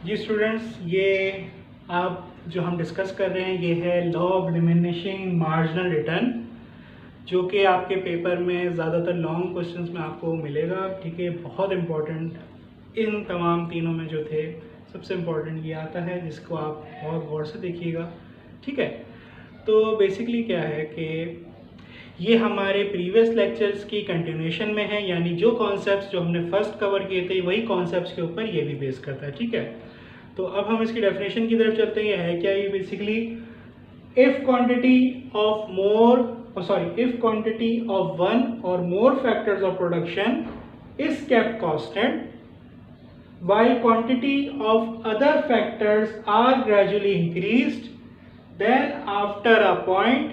जी students, ये आप जो हम डिस्कस कर रहे हैं ये है law of diminishing marginal return, जो कि आपके पेपर में ज़्यादातर लॉन्ग क्वेश्चंस में आपको मिलेगा। ठीक है, बहुत इम्पोर्टेंट इन तमाम तीनों में जो थे सबसे इम्पोर्टेंट ये आता है, जिसको आप बहुत गौर से देखिएगा। ठीक है, तो बेसिकली क्या है कि ये हमारे प्रीवियस लेक्चर्स की कंटिन्यूएशन में है, यानी जो कॉन्सेप्ट्स जो हमने फर्स्ट कवर किए थे वही कॉन्सेप्ट्स के ऊपर ये भी बेस करता है। ठीक है, तो अब हम इसकी डेफिनेशन की तरफ चलते हैं। ये है क्या? ये basically if quantity of one और more factors of production is kept constant while quantity of other factors are gradually increased, then after a point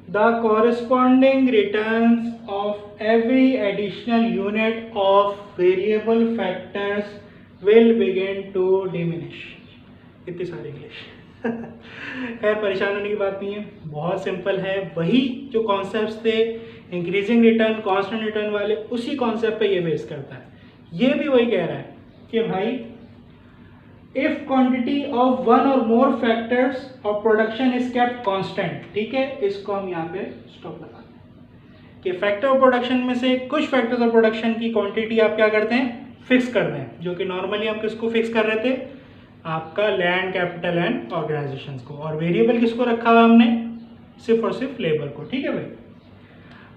the corresponding returns of every additional unit of variable factors will begin to diminish। इतनी सारी English खैर परेशान होने की बात नहीं है, बहुत सिंपल है। वही जो कॉन्सेप्ट्स थे इंक्रीजिंग रिटर्न, कांस्टेंट रिटर्न वाले, उसी कॉन्सेप्ट पे ये बेस करता है। ये भी वही कह रहा है कि भाई इफ क्वांटिटी ऑफ वन और more factors of production is kept constant. ठीक है, इसको हम यहाँ पे स्टॉप लगा दें कि फैक्टर ऑफ प्रोडक्शन में से कुछ फैक्टर्स ऑफ प्रोडक्शन की क्वांटिटी आप क्या करते हैं, फिक्स कर दें। जो कि नॉर्मली हम किसको फिक्स कर रहे थे, आपका लैंड, कैपिटल एंड ऑर्गेनाइजेशंस को, और वेरिएबल किसको रखा हुआ हमने, सिर्फ और सिर्फ लेबर को। ठीक है भाई,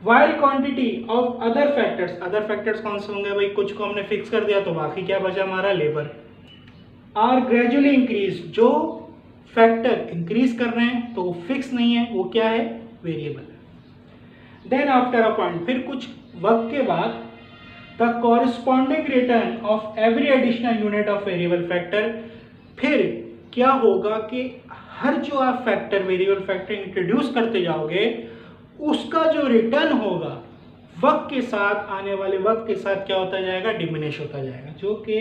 while quantity of other factors कौन से होंगे भाई, कुछ को हमने फिक्स कर दिया तो बाकी क्या बचा हमारा, लेबर, आर ग्रेजुअली इंक्रीज। जो फैक्टर इंक्रीज कर रहे हैं तो वो फिक्स नहीं है, वो क्या है, variable. Then after a point, फिर कुछ वक्त के बाद, the corresponding return of every additional unit of variable factor, फिर क्या होगा कि हर जो आप फैक्टर, वेरिएबल फैक्टर इंट्रोड्यूस करते जाओगे उसका जो रिटर्न होगा वक्त के साथ, आने वाले वक्त के साथ क्या होता जाएगा, डिमिनिश होता जाएगा। जो कि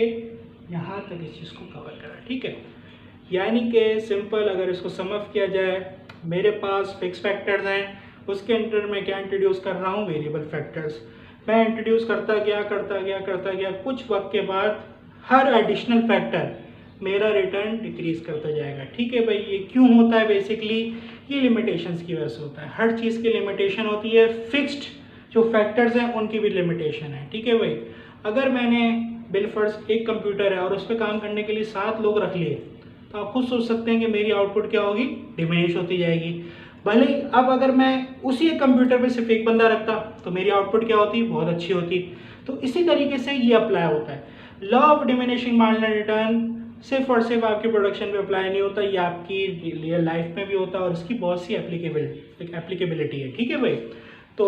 यहाँ तक इस चीज़ को कवर करा। ठीक है, यानी कि सिंपल अगर इसको सम अप किया जाए, मेरे पास फिक्स फैक्टर्स हैं, उसके अंदर मैं क्या इंट्रोड्यूस कर रहा हूँ, वेरिएबल फैक्टर्स। मैं इंट्रोड्यूस करता गया, कुछ वक्त के बाद हर एडिशनल फैक्टर मेरा रिटर्न डिक्रीज करता जाएगा। ठीक है भाई, ये क्यों होता है, बेसिकली ये लिमिटेशंस की वजह से होता है। हर चीज़ की लिमिटेशन होती है, फिक्स्ड जो फैक्टर्स हैं उनकी भी लिमिटेशन है। ठीक है भाई, अगर मैंने बिलफर्स एक कंप्यूटर है और उस पर काम करने के लिए 7 लोग रख लिए, तो आप खुद सोच सकते हैं कि मेरी आउटपुट क्या होगी, डिमिनिश होती जाएगी। भले ही अब अगर मैं उसी एक कंप्यूटर पे सिर्फ एक बंदा रखता तो मेरी आउटपुट क्या होती, बहुत अच्छी होती। तो इसी तरीके से ये अप्लाई होता है। Law of diminishing marginal return सिर्फ और सिर्फ आपके प्रोडक्शन पे अप्लाई नहीं होता, ये आपकी रियल लाइफ में भी होता है और इसकी बहुत सी एप्लीकेबिलिटी है। ठीक है भाई, तो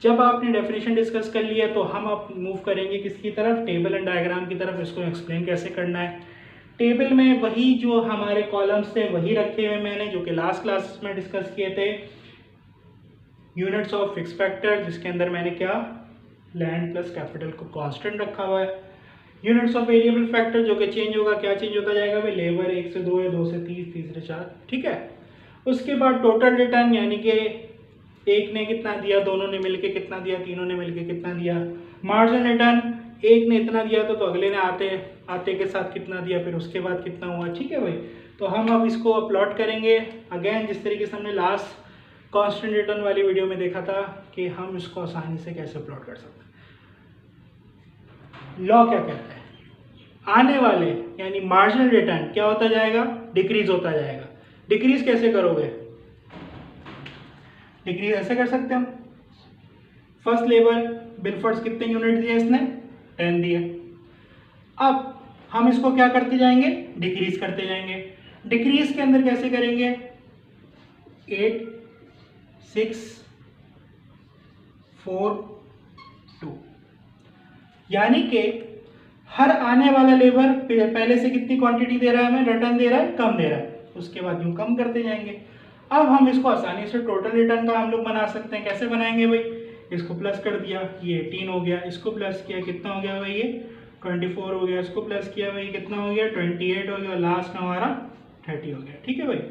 जब आपने डेफिनेशन डिस्कस कर लिया तो हम अब मूव करेंगे किसकी तरफ, टेबल एंड डायग्राम की तरफ। इसको एक्सप्लेन कैसे करना है। टेबल में वही जो हमारे कॉलम्स थे वही रखे हुए मैंने, जो कि लास्ट क्लास में डिस्कस किए थे। यूनिट्स ऑफ फिक्स फैक्टर, जिसके अंदर मैंने क्या, लैंड प्लस कैपिटल को कांस्टेंट रखा हुआ है। यूनिट्स ऑफ वेरिएबल फैक्टर, जो कि चेंज होगा, क्या चेंज होता जाएगा भाई, लेबर 1 से 2 है, 2 से 3, 3 से 4। ठीक है, उसके बाद टोटल रिटर्न, यानी कि एक ने कितना दिया, दोनों ने मिलके कितना दिया, तीनों ने मिलके कितना दिया। मार्जिन रिटर्न, एक ने इतना दिया तो अगले ने आते के साथ कितना दिया, फिर उसके बाद कितना हुआ। ठीक है भाई, तो हम अब इसको प्लॉट करेंगे अगेन, जिस तरीके से हमने लास्ट कांस्टेंट रिटर्न वाली वीडियो में देखा था कि हम इसको आसानी से कैसे प्लॉट कर सकते हैं। लॉ क्या कहता है, आने वाले यानी मार्जिनल रिटर्न क्या होता जाएगा, डिक्रीज होता जाएगा। डिक्रीज कैसे करोगे, डिक्रीज ऐसे कर सकते हैं। फर्स्ट लेबर बिलफर्स कितने यूनिट दिए इसने, 10 दिए। अब हम इसको क्या करते जाएंगे, डिक्रीज करते जाएंगे। डिक्रीज के अंदर कैसे करेंगे, 8 6 4 2, यानी कि हर आने वाला लेबर पहले से कितनी क्वांटिटी दे रहा है हमें, रिटर्न दे रहा है, कम दे रहा है, उसके बाद यूं कम करते जाएंगे। अब हम इसको आसानी से टोटल रिटर्न का हम लोग बना सकते हैं। कैसे बनाएंगे भाई, इसको प्लस कर दिया, ये 18 हो गया, इसको प्लस किया, कितना हो गया भाई, ये 24 हो गया, इसको प्लस किया भाई, कितना हो गया, 28 हो गया, लास्ट में हमारा 30 हो गया। ठीक है भाई,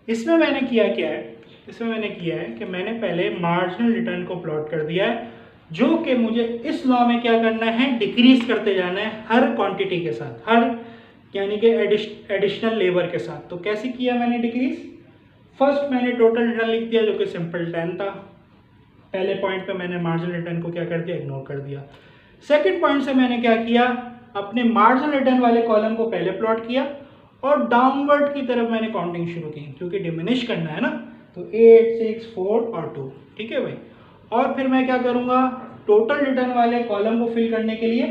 इसमें मैंने किया क्या है, इसमें मैंने किया है कि मैंने पहले मार्जिनल रिटर्न को प्लॉट कर दिया है, जो कि मुझे इस लॉ में क्या करना है, डिक्रीज करते जाना है हर क्वांटिटी के साथ, हर यानी कि एडिशनल लेबर के साथ। तो कैसे किया मैंने डिक्रीज? फर्स्ट मैंने टोटल रिटर्न लिख दिया जो कि सिंपल 10 था। पहले पॉइंट पे मैंने मार्जिनल रिटर्न को क्या कर दिया, इग्नोर कर दिया। सेकंड पॉइंट से मैंने क्या किया, अपने मार्जिनल रिटर्न वाले कॉलम को पहले प्लॉट किया और डाउनवर्ड की तरफ मैंने काउंटिंग शुरू की, क्योंकि डिमिनिश करना है ना। तो 8, 6, 4 और 2, ठीक है भाई। और फिर मैं क्या करूँगा, टोटल रिटर्न वाले कॉलम को फिल करने के लिए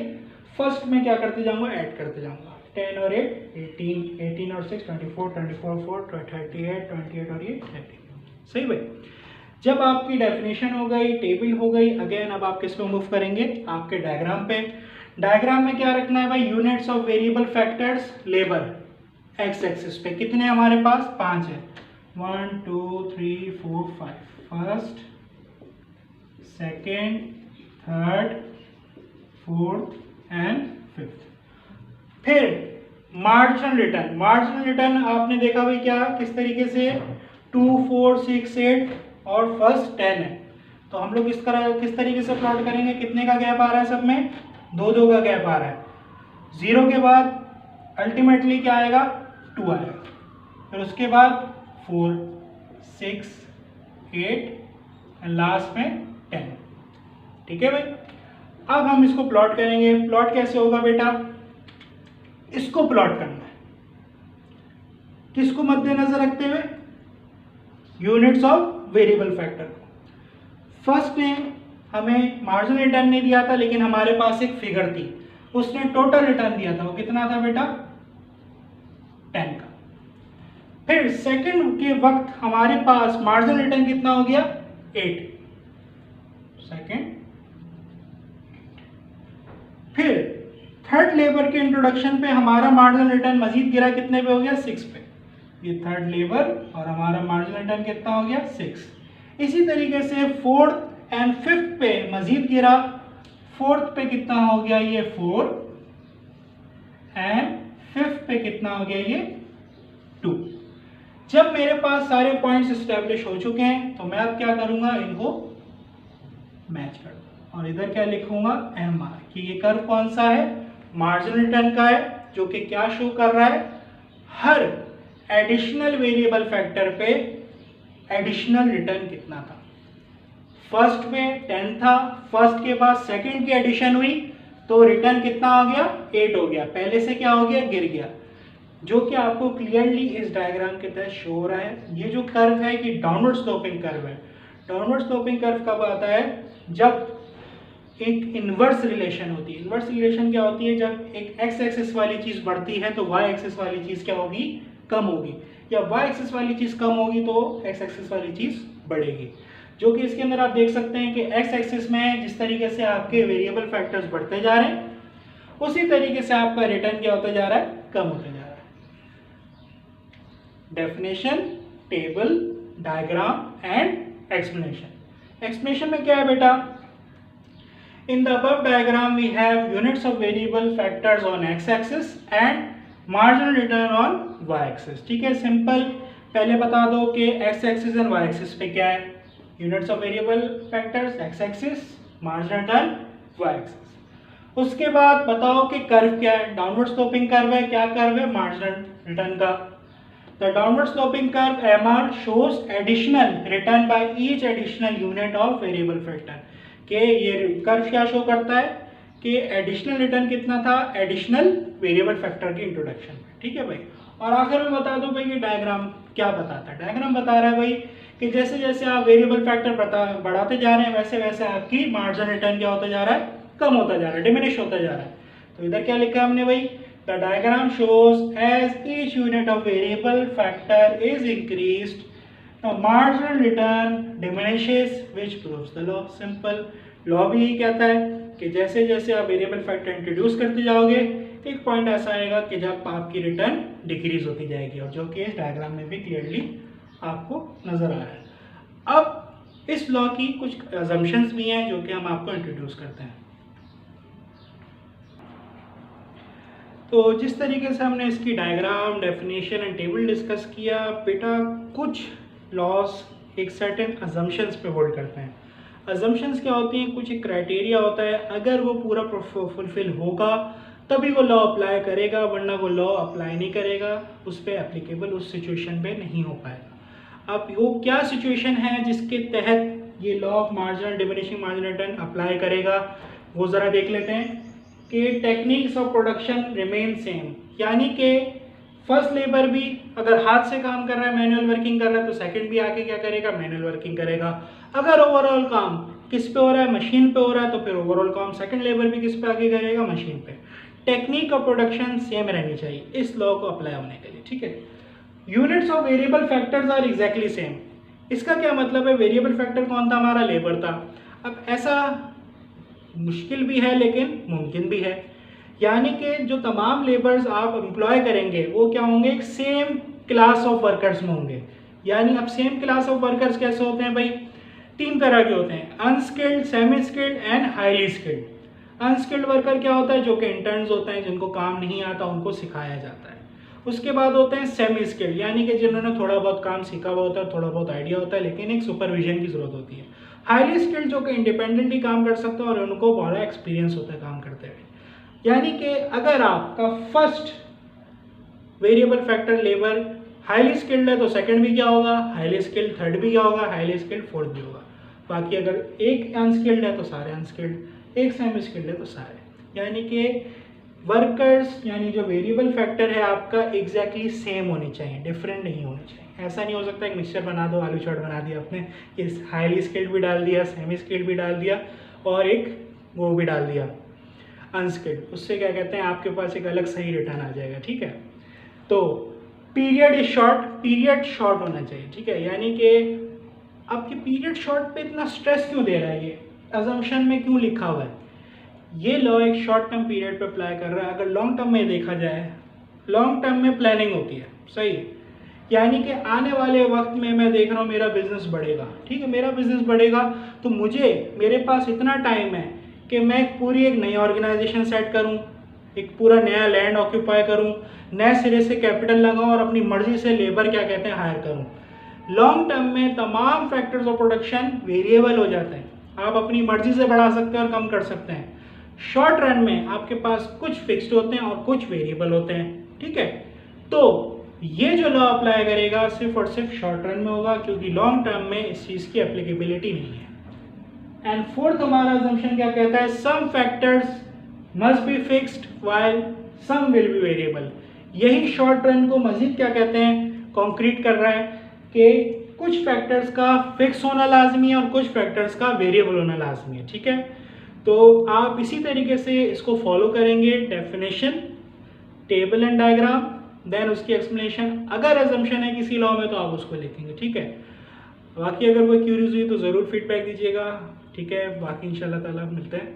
फर्स्ट में क्या करते जाऊँगा, ऐड करते जाऊँगा। 10 और 8 18, 18 और 6 24, 24 4 38, 28 और ये 30। सही भाई। जब आपकी डेफिनेशन हो गई, टेबल हो गई, अगेन अब आप किस पे मूव करेंगे, आपके डायग्राम पे। डायग्राम में क्या रखना है भाई, units of variable factors labour x axis पे कितने हमारे पास, 5 है। 1 2 3 4 5, first, second, third, fourth and fifth. फिर मार्जिनल रिटर्न, मार्जिनल रिटर्न आपने देखा भाई क्या किस तरीके से 2 4 6 8 और फर्स्ट 10 है। तो हम लोग किस तरीके से प्लॉट करेंगे, कितने का गैप आ रहा है सब में, 2 का गैप आ रहा है। 0 के बाद अल्टीमेटली क्या आएगा, 2 आएगा। फिर उसके बाद 4 6 8 एंड लास्ट में 10। ठीक है भाई। अब हम इसको प्लॉट करेंगे। प्लॉट कैसे होगा बेटा, इसको प्लॉट करना है किसको मद्देनजर रखते हुए, यूनिट्स ऑफ वेरिएबल फैक्टर को। फर्स्ट ने हमें मार्जिनल रिटर्न नहीं दिया था, लेकिन हमारे पास एक फिगर थी, उसने टोटल रिटर्न दिया था। वो कितना था बेटा, 10 का। फिर सेकंड के वक्त हमारे पास मार्जिनल रिटर्न कितना हो गया, 8 सेकंड। फिर थर्ड लेबर के इंट्रोडक्शन पे हमारा मार्जिनल रिटर्न मजीद गिरा, कितने पे हो गया, 6 पे। ये थर्ड लेबर और हमारा मार्जिनल रिटर्न कितना हो गया, 6। इसी तरीके से फोर्थ एंड फिफ्थ पे मजीद गिरा। फोर्थ पे कितना हो गया, ये 4 एंड फिफ्थ पे कितना हो गया, ये 2। जब मेरे पास सारे पॉइंट्स एस्टेब्लिश हो चुके हैं तो मैं अब क्या करूंगा, इनको मैच कर दूंगा और इधर क्या लिखूंगा, MR, कि ये कर्व कौन सा है, मार्जिनल रिटर्न का है, जो कि क्या शो कर रहा है, हर एडिशनल वेरिएबल फैक्टर पे एडिशनल रिटर्न कितना था। फर्स्ट में 10 था, फर्स्ट के बाद सेकंड की एडिशन हुई तो रिटर्न कितना हो गया, 8 हो गया। पहले से क्या हो गया, गिर गया, जो कि आपको क्लियरली इस डायग्राम के तहत शो हो रहा है। ये जो कर्व है कि डाउनवर्ड स्लोपिंग कर्व है। डाउनवर्ड स्लोपिंग कर्व कब आता है, जब एक इन्वर्स रिलेशन होती है। इन्वर्स रिलेशन क्या होती है, जब एक एक्स एक्सिस वाली चीज बढ़ती है तो वाई एक्सिस वाली चीज क्या होगी, कम होगी, या वाई एक्सिस वाली चीज कम होगी तो एक्स एक्सिस वाली चीज बढ़ेगी। जो कि इसके अंदर आप देख सकते हैं कि एक्स एक्सिस में जिस तरीके से आपके वेरिएबल फैक्टर्स बढ़ते जा रहे हैं, उसी तरीके से आपका रिटर्न क्या होता जा रहा है, कम होता जा रहा है। Definition, table, diagram and explanation. Explanation में क्या है बेटा, in the above diagram we have units of variable factors on x-axis and marginal return on y-axis। ठीक है, सिंपल। पहले बता दो कि x-axis और y-axis पे क्या है, units of variable factors x-axis, marginal return y-axis। उसके बाद बताओ कि कर्व क्या है, डाउनवर्ड स्लोपिंग कर्व है। क्या कर्व है, मार्जिनल रिटर्न का। The downward sloping curve MR shows additional return by each additional unit of variable factor। कि ये कर्व क्या शो करता है कि एडिशनल रिटर्न कितना था, एडिशनल वेरिएबल फैक्टर के इंट्रोडक्शन में। ठीक है भाई। और आखिर में बता दो भाई कि डायग्राम क्या बताता है। डायग्राम बता रहा है भाई कि जैसे जैसे आप वेरिएबल फैक्टर बढ़ाते जा रहे हैं, वैसे वैसे आपकी मार्जिनल रिटर्न क्या होता जा रहा है, कम होता जा रहा है, डिमिनिश होता जा रहा है। तो इधर क्या लिखा है हमने भाई, the diagram shows as each unit of variable factor is increased the marginal return diminishes which proves the law। Simple law भी यही कहता है कि जैसे जैसे आप वेरिएबल फैक्टर इंट्रोड्यूस करते जाओगे, एक पॉइंट ऐसा आएगा कि जब आपकी रिटर्न डिक्रीज होती जाएगी, और जो कि इस डायग्राम में भी क्लियरली आपको नजर आ रहा है। अब इस लॉ की कुछ अजम्पशंस भी हैं जो कि हम आपको इंट्रोड्यूस करते हैं। तो जिस तरीके से हमने इसकी diagram, definition and table discuss किया बेटा, कुछ लॉस एक सर्टेन अजम्पशंस पे होल्ड करते हैं। अजम्पशंस क्या होती हैं, कुछ एक क्राइटेरिया होता है, अगर वो पूरा फुलफिल होगा तभी वो लॉ अप्लाई करेगा, वरना वो लॉ अप्लाई नहीं करेगा, उस पर एप्लीकेबल उस सिचुएशन पे नहीं हो पाएगा। अब वो क्या सिचुएशन है जिसके तहत ये law of marginal diminishing marginal return apply करेगा, वो ज़रा देख लेते हैं कि techniques of production remain same, यानी कि फर्स्ट लेबर भी अगर हाथ से काम कर रहा है, मैनुअल वर्किंग कर रहा है, तो सेकंड भी आके क्या करेगा, मैनुअल वर्किंग करेगा। अगर ओवरऑल काम किस पे हो रहा है, मशीन पे हो रहा है, तो फिर ओवरऑल काम सेकंड लेबर भी किस पे आगे करेगा, मशीन पे। टेक्निक ऑफ प्रोडक्शन सेम रहनी चाहिए इस लॉ को अप्लाई होने के लिए, ठीक है। Units of variable factors are exactly same. इसका क्या मतलब है, वेरिएबल फैक्टर कौन था, हमारा लेबर था। अब ऐसा मुश्किल भी है लेकिन मुमकिन भी है, यानी कि जो तमाम लेबर्स आप एम्प्लॉय करेंगे वो क्या होंगे, एक सेम क्लास ऑफ वर्कर्स में होंगे। यानी अब सेम क्लास ऑफ वर्कर्स कैसे होते हैं भाई, तीन तरह के होते हैं, unskilled, semi skilled and highly skilled. Unskilled worker क्या होता है, जो कि इंटर्न्स होते हैं, जिनको काम नहीं आता उनको सिखाया जाता है। उसके बाद होते हैं सेमी स्किल्ड, यानी कि जिन्होंने थोड़ा बहुत काम सीखा हुआ होता है, थोड़ा बहुत आइडिया होता है, लेकिन एक सुपरविजन की जरूरत होती है। हाईली स्किल्ड जो कि इंडिपेंडेंटली काम कर सकते हैं और उनको बड़ा एक्सपीरियंस होता है काम करते हुए। यानी कि अगर आपका first variable factor labour highly skilled है तो सेकंड भी क्या होगा, हाईली स्किल्ड, थर्ड भी क्या होगा, हाईली स्किल्ड, फोर्थ भी होगा। बाकी अगर एक अनस्किल्ड है तो सारे अनस्किल्ड, एक सेमी स्किल्ड है तो सारे। यानी कि वर्कर्स, यानी जो वेरिएबल फैक्टर है आपका एग्जैक्टली सेम होने चाहिए, डिफरेंट नहीं होने चाहिए। ऐसा नहीं हो सकता एक मिक्सचर बना दो, आलू चाट बना दिया आपने, इस हाईली स्किल्ड भी डाल दिया, सेमी स्किल्ड भी डाल दिया और एक वो भी डाल दिया अनस्किल्ड, उससे क्या कहते हैं आपके पास एक अलग सही रिटर्न आ जाएगा, ठीक है। तो period is short, period short होना चाहिए, ठीक है। यानी कि आपके पीरियड शॉर्ट पे इतना स्ट्रेस क्यों दे रहा है, ये अजम्पशन में क्यों लिखा हुआ है, ये लॉ एक शॉर्ट टर्म पीरियड पे अप्लाई कर रहा है। अगर लॉन्ग टर्म में देखा जाए, लॉन्ग टर्म में प्लानिंग होती है, सही है, यानी कि आने वाले वक्त में मैं देख रहा हूँ मेरा बिजनेस बढ़ेगा, ठीक है, मेरा बिजनेस बढ़ेगा तो मेरे पास इतना टाइम है कि मैं पूरी एक नई ऑर्गेनाइजेशन सेट करूं, एक पूरा नया लैंड ऑक्यूपाई करूं, नए सिरे से कैपिटल लगाऊं और अपनी मर्जी से लेबर क्या कहते हैं हायर करूं। लॉन्ग टर्म में तमाम फैक्टर्स ऑफ प्रोडक्शन वेरिएबल हो जाते हैं, आप अपनी मर्जी से बढ़ा सकते हैं और कम कर सकते हैं। शॉर्ट रन में आपके पास कुछ फिक्स्ड होते हैं और कुछ वेरिएबल होते हैं, ठीक है। तो ये जो लॉ अप्लाई करेगा सिर्फ और सिर्फ शॉर्ट रन में होगा, क्योंकि लॉन्ग टर्म में इस चीज़ की एप्लीकेबिलिटी नहीं है। एंड फोर्थ हमारा assumption क्या कहता है, some factors must be fixed while some will be variable. यही शॉर्ट रन को मजीद क्या कहते हैं, कॉन्क्रीट कर रहा है कि कुछ फैक्टर्स का फिक्स होना लाजमी है और कुछ फैक्टर्स का वेरिएबल होना लाजमी है, ठीक है। तो आप इसी तरीके से इसको फॉलो करेंगे, definition, table and diagram, then उसकी एक्सप्लेनेशन। अगर assumption है किसी लॉ में तो आप उसको लिखेंगे, ठीक है। बाकी अगर कोई क्यूरीज हुई तो ज़रूर फीडबैक दीजिएगा, ठीक है। बाकी इंशाल्लाह ताला मिलते हैं।